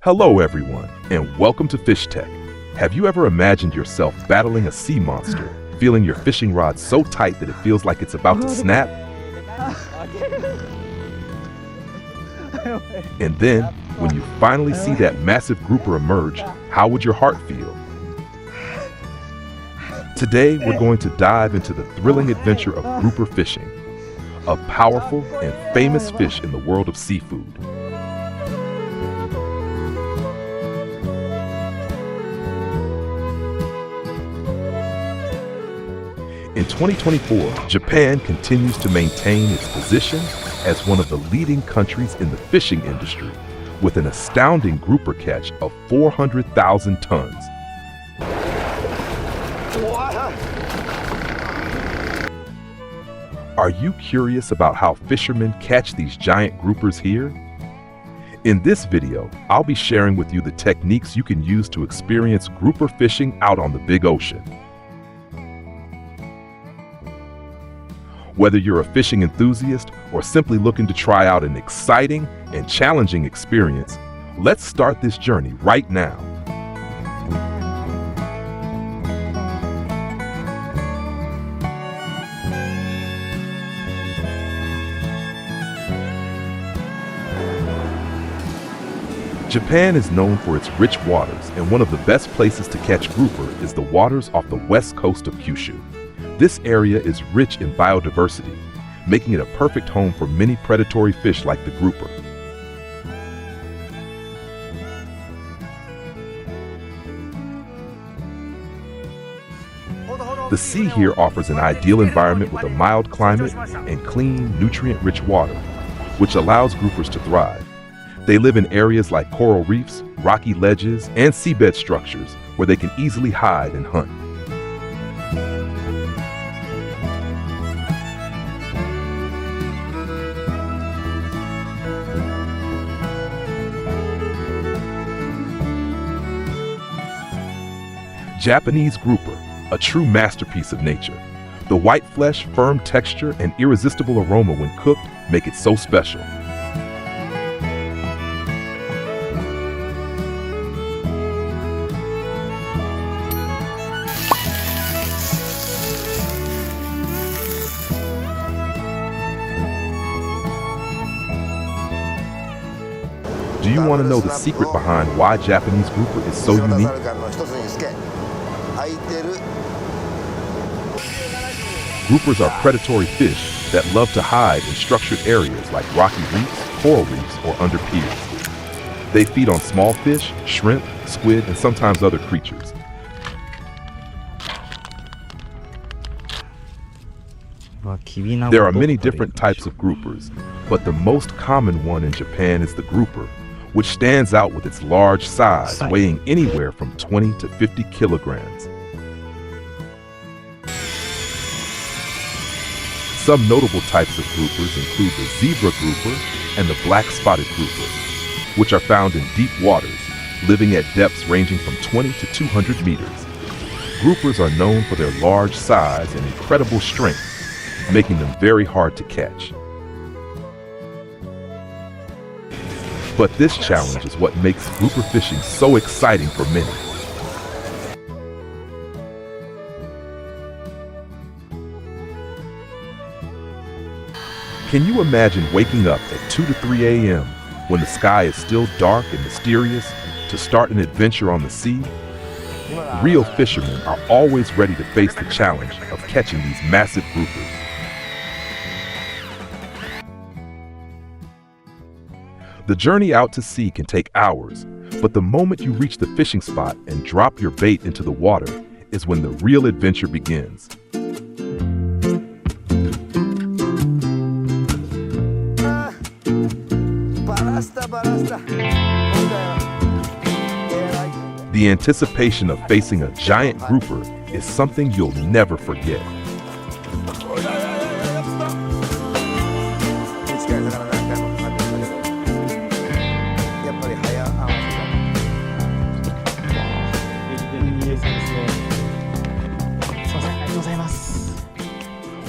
Hello everyone, and welcome to FishTek. Have you ever imagined yourself battling a sea monster, feeling your fishing rod so tight that it feels like it's about to snap? And then, when you finally see that massive grouper emerge, how would your heart feel? Today, we're going to dive into the thrilling adventure of grouper fishing, a powerful and famous fish in the world of seafood. In 2024, Japan continues to maintain its position as one of the leading countries in the fishing industry, with an astounding grouper catch of 400,000 tons. Are you curious about how fishermen catch these giant groupers here? In this video, I'll be sharing with you the techniques you can use to experience grouper fishing out on the big ocean. Whether you're a fishing enthusiast or simply looking to try out an exciting and challenging experience, let's start this journey right now. Japan is known for its rich waters, and one of the best places to catch grouper is the waters off the west coast of Kyushu. This area is rich in biodiversity, making it a perfect home for many predatory fish like the grouper. The sea here offers an ideal environment with a mild climate and clean, nutrient-rich water, which allows groupers to thrive. They live in areas like coral reefs, rocky ledges, and seabed structures where they can easily hide and hunt. Japanese grouper, a true masterpiece of nature. The white flesh, firm texture, and irresistible aroma when cooked make it so special. Do you want to know the secret behind why Japanese grouper is so unique? Groupers are predatory fish that love to hide in structured areas like rocky reefs, coral reefs, or under piers. They feed on small fish, shrimp, squid, and sometimes other creatures. There are many different types of groupers, but the most common one in Japan is the grouper, which stands out with its large size, weighing anywhere from 20 to 50 kilograms. Some notable types of groupers include the zebra grouper and the black spotted grouper, which are found in deep waters, living at depths ranging from 20 to 200 meters. Groupers are known for their large size and incredible strength, making them very hard to catch. But this challenge is what makes grouper fishing so exciting for many. Can you imagine waking up at 2 to 3 a.m. when the sky is still dark and mysterious to start an adventure on the sea? Real fishermen are always ready to face the challenge of catching these massive groupers. The journey out to sea can take hours, but the moment you reach the fishing spot and drop your bait into the water is when the real adventure begins. The anticipation of facing a giant grouper is something you'll never forget.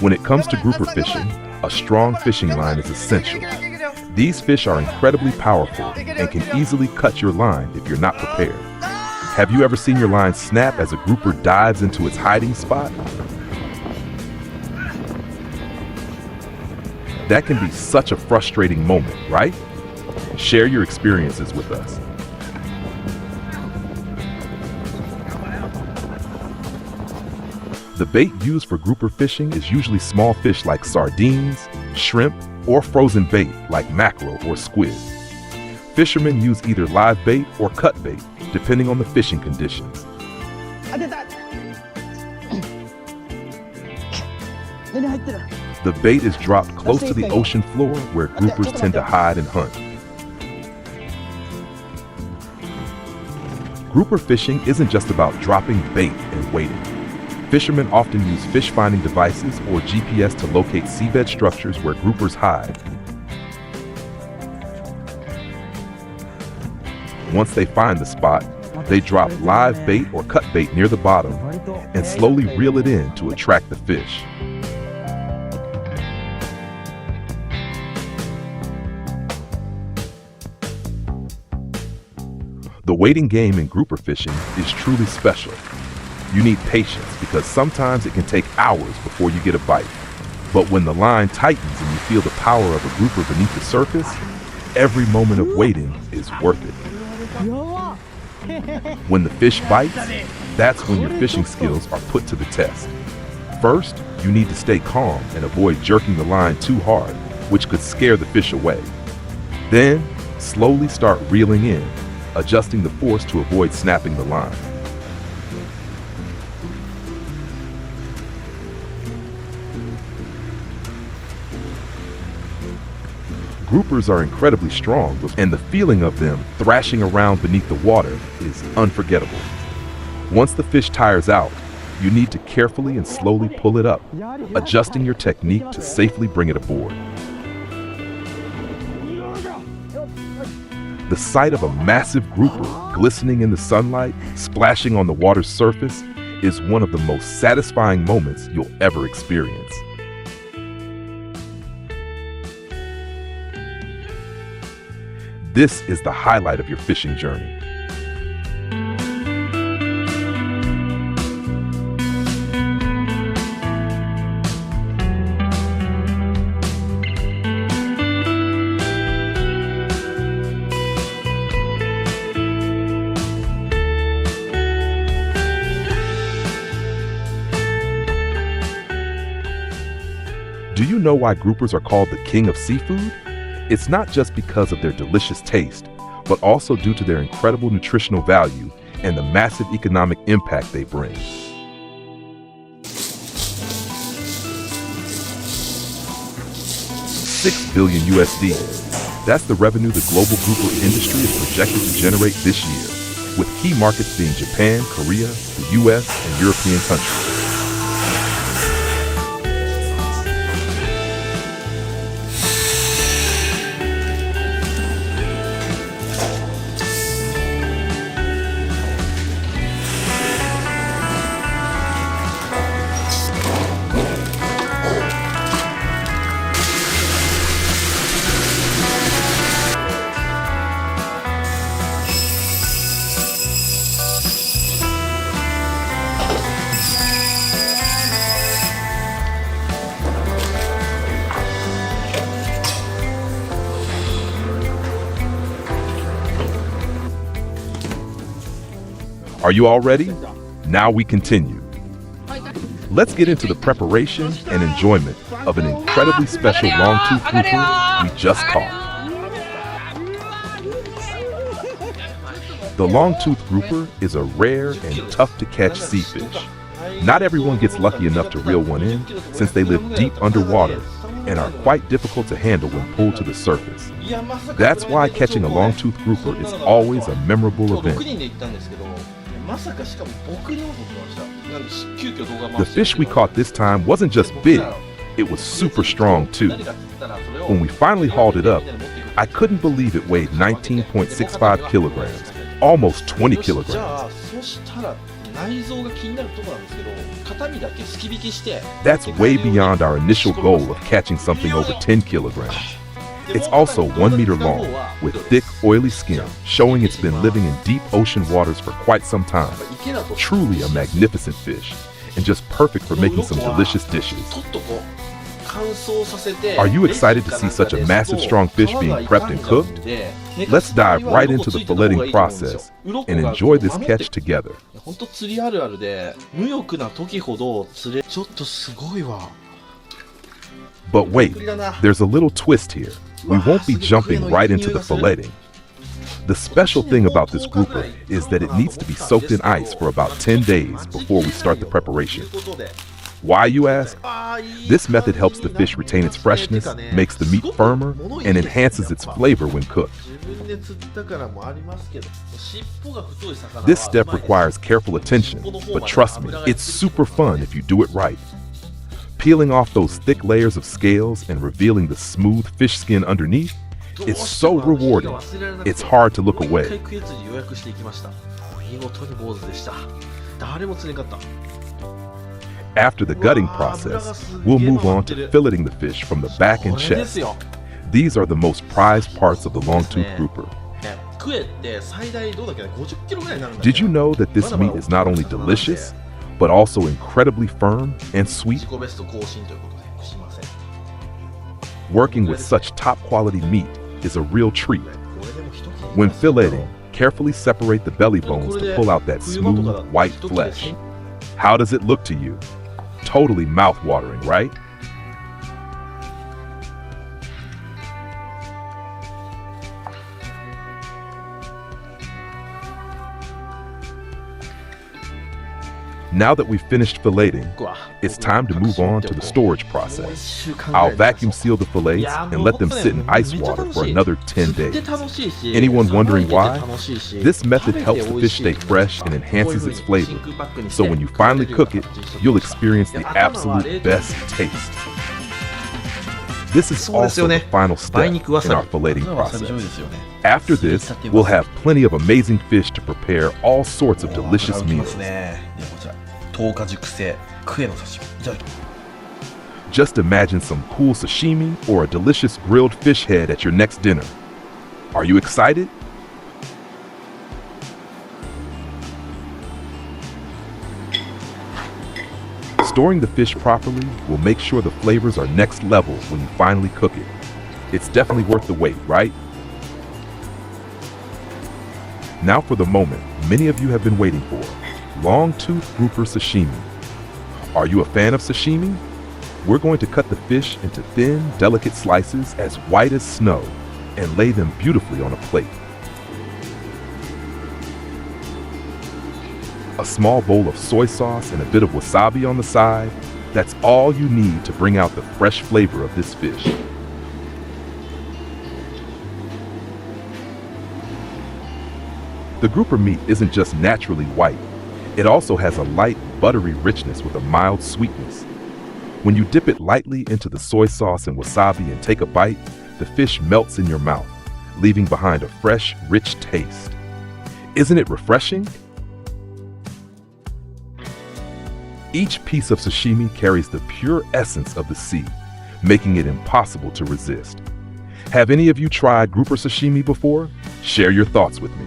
When it comes to grouper fishing, a strong fishing line is essential. These fish are incredibly powerful and can easily cut your line if you're not prepared. Have you ever seen your line snap as a grouper dives into its hiding spot? That can be such a frustrating moment, right? Share your experiences with us. The bait used for grouper fishing is usually small fish like sardines, shrimp, or frozen bait like mackerel or squid. Fishermen use either live bait or cut bait, depending on the fishing conditions. The bait is dropped close to the ocean floor where groupers tend to hide and hunt. Grouper fishing isn't just about dropping bait and waiting. Fishermen often use fish-finding devices or GPS to locate seabed structures where groupers hide. Once they find the spot, they drop live bait or cut bait near the bottom and slowly reel it in to attract the fish. The waiting game in grouper fishing is truly special. You need patience because sometimes it can take hours before you get a bite. But when the line tightens and you feel the power of a grouper beneath the surface, every moment of waiting is worth it. When the fish bites, that's when your fishing skills are put to the test. First, you need to stay calm and avoid jerking the line too hard, which could scare the fish away. Then, slowly start reeling in, adjusting the force to avoid snapping the line. Groupers are incredibly strong, and the feeling of them thrashing around beneath the water is unforgettable. Once the fish tires out, you need to carefully and slowly pull it up, adjusting your technique to safely bring it aboard. The sight of a massive grouper glistening in the sunlight, splashing on the water's surface, is one of the most satisfying moments you'll ever experience. This is the highlight of your fishing journey. Do you know why groupers are called the king of seafood? It's not just because of their delicious taste, but also due to their incredible nutritional value and the massive economic impact they bring. $6 billion USD. That's the revenue the global grouper industry is projected to generate this year, with key markets being Japan, Korea, the US, and European countries. Are you all ready? Now we continue. Let's get into the preparation and enjoyment of an incredibly special long-toothed grouper we just caught. The long-toothed grouper is a rare and tough-to-catch sea fish. Not everyone gets lucky enough to reel one in, since they live deep underwater and are quite difficult to handle when pulled to the surface. That's why catching a long-toothed grouper is always a memorable event. The fish we caught this time wasn't just big, it was super strong too. When we finally hauled it up, I couldn't believe it weighed 19.65 kilograms, almost 20 kilograms. That's way beyond our initial goal of catching something over 10 kilograms. It's also 1 meter long, with thick, oily skin, showing it's been living in deep ocean waters for quite some time. Truly a magnificent fish, and just perfect for making some delicious dishes. Are you excited to see such a massive, strong fish being prepped and cooked? Let's dive right into the filleting process and enjoy this catch together. But wait, there's a little twist here. We won't be jumping right into the filleting. The special thing about this grouper is that it needs to be soaked in ice for about 10 days before we start the preparation. Why, you ask? This method helps the fish retain its freshness, makes the meat firmer, and enhances its flavor when cooked. This step requires careful attention, but trust me, it's super fun if you do it right. Peeling off those thick layers of scales and revealing the smooth fish skin underneath is so rewarding, it's hard to look away. After the gutting process, we'll move on to filleting the fish from the back and chest. These are the most prized parts of the long-toothed grouper. Did you know that this meat is not only delicious, but also incredibly firm and sweet? Working with such top-quality meat is a real treat. When filleting, carefully separate the belly bones to pull out that smooth, white flesh. How does it look to you? Totally mouth-watering, right? Now that we've finished filleting, it's time to move on to the storage process. I'll vacuum seal the fillets and let them sit in ice water for another 10 days. Anyone wondering why? This method helps the fish stay fresh and enhances its flavor. So when you finally cook it, you'll experience the absolute best taste. This is also the final step in our filleting process. After this, we'll have plenty of amazing fish to prepare all sorts of delicious meals. Just imagine some cool sashimi or a delicious grilled fish head at your next dinner. Are you excited? Storing the fish properly will make sure the flavors are next level when you finally cook it. It's definitely worth the wait, right? Now for the moment many of you have been waiting for. Long-toothed grouper sashimi. Are you a fan of sashimi? We're going to cut the fish into thin, delicate slices as white as snow and lay them beautifully on a plate. A small bowl of soy sauce and a bit of wasabi on the side, that's all you need to bring out the fresh flavor of this fish. The grouper meat isn't just naturally white. It also has a light, buttery richness with a mild sweetness. When you dip it lightly into the soy sauce and wasabi and take a bite, the fish melts in your mouth, leaving behind a fresh, rich taste. Isn't it refreshing? Each piece of sashimi carries the pure essence of the sea, making it impossible to resist. Have any of you tried grouper sashimi before? Share your thoughts with me.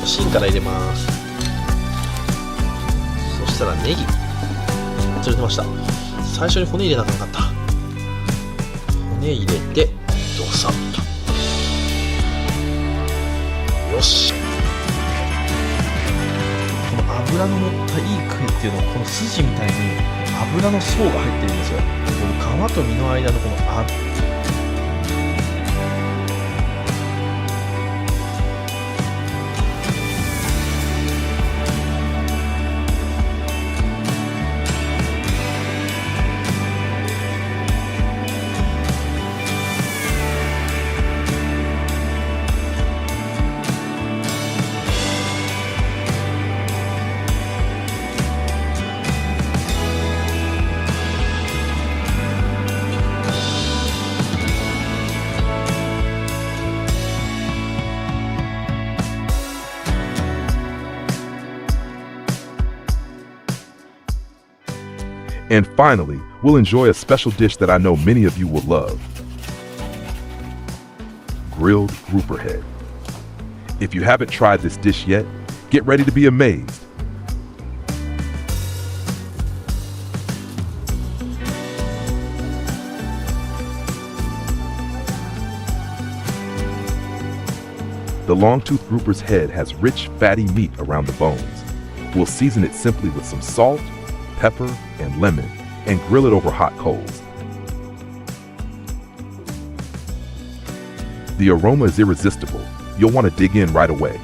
芯から入れます。そしたらネギ忘れてました。最初に骨入れなきゃなかった。骨入れてドサッと。よし。この脂の乗ったいいクエっていうのはこの筋みたいに脂の層が入ってるんですよ。この皮と身の間のこの And finally, we'll enjoy a special dish that I know many of you will love. Grilled grouper head. If you haven't tried this dish yet, get ready to be amazed. The long-toothed grouper's head has rich, fatty meat around the bones. We'll season it simply with some salt, pepper, and lemon, and grill it over hot coals. The aroma is irresistible. You'll want to dig in right away.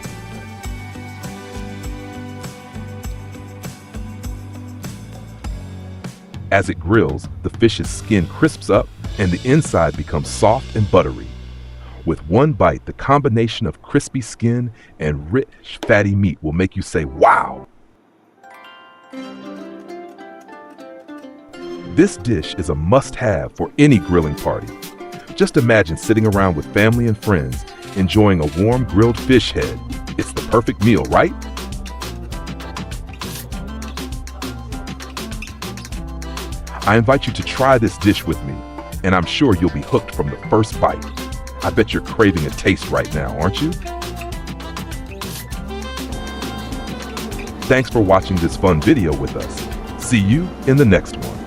As it grills, the fish's skin crisps up and the inside becomes soft and buttery. With one bite, the combination of crispy skin and rich, fatty meat will make you say, "Wow!" This dish is a must-have for any grilling party. Just imagine sitting around with family and friends, enjoying a warm grilled fish head. It's the perfect meal, right? I invite you to try this dish with me, and I'm sure you'll be hooked from the first bite. I bet you're craving a taste right now, aren't you? Thanks for watching this fun video with us. See you in the next one.